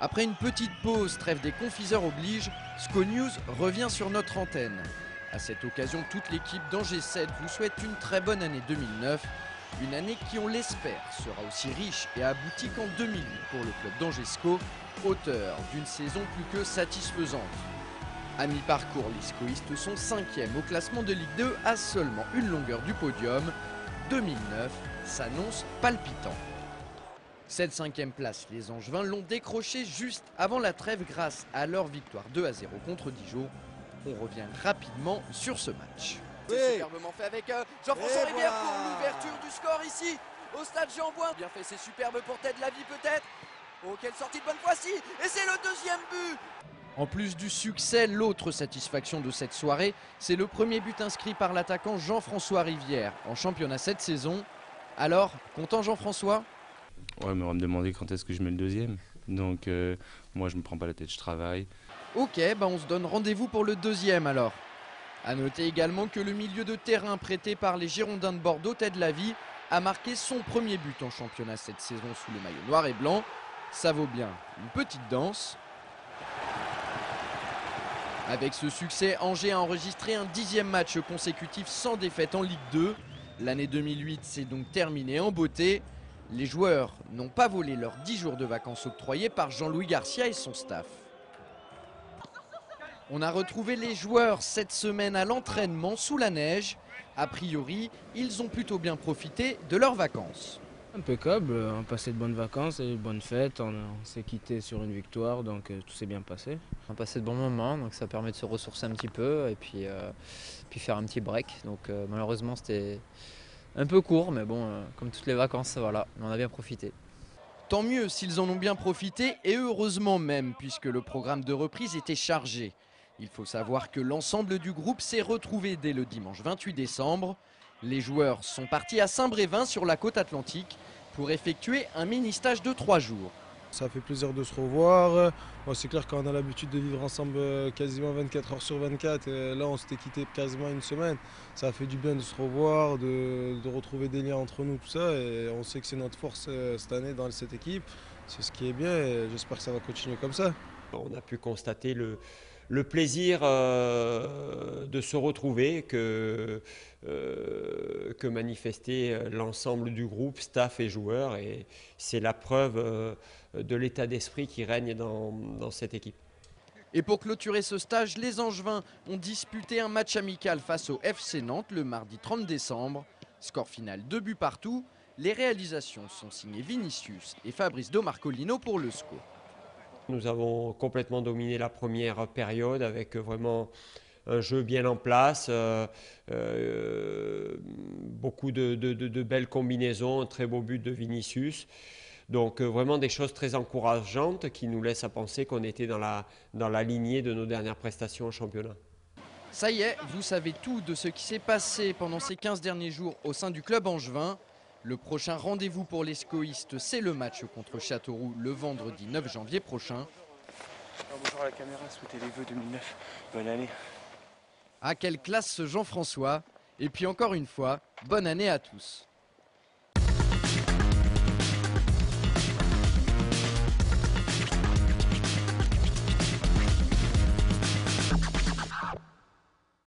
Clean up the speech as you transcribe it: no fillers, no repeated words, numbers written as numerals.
Après une petite pause, trêve des confiseurs oblige, SCO News revient sur notre antenne. À cette occasion, toute l'équipe d'Angers 7 vous souhaite une très bonne année 2009. Une année qui, on l'espère, sera aussi riche et aboutie qu'en 2008 pour le club d'Angers SCO, auteur d'une saison plus que satisfaisante. À mi-parcours, les SCOistes sont 5e au classement de Ligue 2 à seulement une longueur du podium. 2009 s'annonce palpitant. Cette 5e place, les Angevins l'ont décrochée juste avant la trêve grâce à leur victoire 2-0 contre Dijon. On revient rapidement sur ce match. C'est superbement fait avec Jean-François Rivière pour l'ouverture du score ici au stade Jean-Bouin. Bien fait, c'est superbe pour Ted Lavie peut-être. Oh, quelle sortie de bonne fois-ci. Et c'est le deuxième but. En plus du succès, l'autre satisfaction de cette soirée, c'est le premier but inscrit par l'attaquant Jean-François Rivière en championnat cette saison. Alors, content Jean-François ? Ouais, mais on va me demander quand est-ce que je mets le deuxième. Donc moi je me prends pas la tête, je travaille. Ok, on se donne rendez-vous pour le deuxième alors. A noter également que le milieu de terrain prêté par les Girondins de Bordeaux, Ted Lavie, a marqué son premier but en championnat cette saison sous le maillot noir et blanc. Ça vaut bien une petite danse. Avec ce succès, Angers a enregistré un 10e match consécutif sans défaite en Ligue 2. L'année 2008 s'est donc terminée en beauté. Les joueurs n'ont pas volé leurs 10 jours de vacances octroyés par Jean-Louis Garcia et son staff. On a retrouvé les joueurs cette semaine à l'entraînement sous la neige. A priori, ils ont plutôt bien profité de leurs vacances. Impeccable, on a passé de bonnes vacances et de bonnes fêtes, on s'est quitté sur une victoire, donc tout s'est bien passé. On a passé de bons moments, donc ça permet de se ressourcer un petit peu et puis faire un petit break. Donc malheureusement c'était un peu court, mais bon, comme toutes les vacances, voilà, on a bien profité. Tant mieux s'ils en ont bien profité, et heureusement même, puisque le programme de reprise était chargé. Il faut savoir que l'ensemble du groupe s'est retrouvé dès le dimanche 28 décembre. Les joueurs sont partis à Saint-Brévin sur la côte atlantique pour effectuer un mini-stage de 3 jours. Ça fait plaisir de se revoir. Bon, c'est clair qu'on a l'habitude de vivre ensemble quasiment 24 heures sur 24. Et là, on s'était quitté quasiment une semaine. Ça a fait du bien de se revoir, de retrouver des liens entre nous, tout ça. Et on sait que c'est notre force cette année dans cette équipe. C'est ce qui est bien et j'espère que ça va continuer comme ça. On a pu constater le plaisir de se retrouver que manifestait l'ensemble du groupe, staff et joueurs. Et c'est la preuve de l'état d'esprit qui règne dans cette équipe. Et pour clôturer ce stage, les Angevins ont disputé un match amical face au FC Nantes le mardi 30 décembre. Score final 2 buts partout. Les réalisations sont signées Vinicius et Fabrice Domarcolino pour le SCO. Nous avons complètement dominé la première période avec vraiment un jeu bien en place, beaucoup de belles combinaisons, un très beau but de Vinicius. Donc vraiment des choses très encourageantes qui nous laissent à penser qu'on était dans la lignée de nos dernières prestations au championnat. Ça y est, vous savez tout de ce qui s'est passé pendant ces 15 derniers jours au sein du club angevin. Le prochain rendez-vous pour les SCOistes, c'est le match contre Châteauroux le vendredi 9 janvier prochain. Bonjour à la caméra, souhaitez les vœux 2009. Bonne année. Ah, quelle classe ce Jean-François. Et puis encore une fois, bonne année à tous.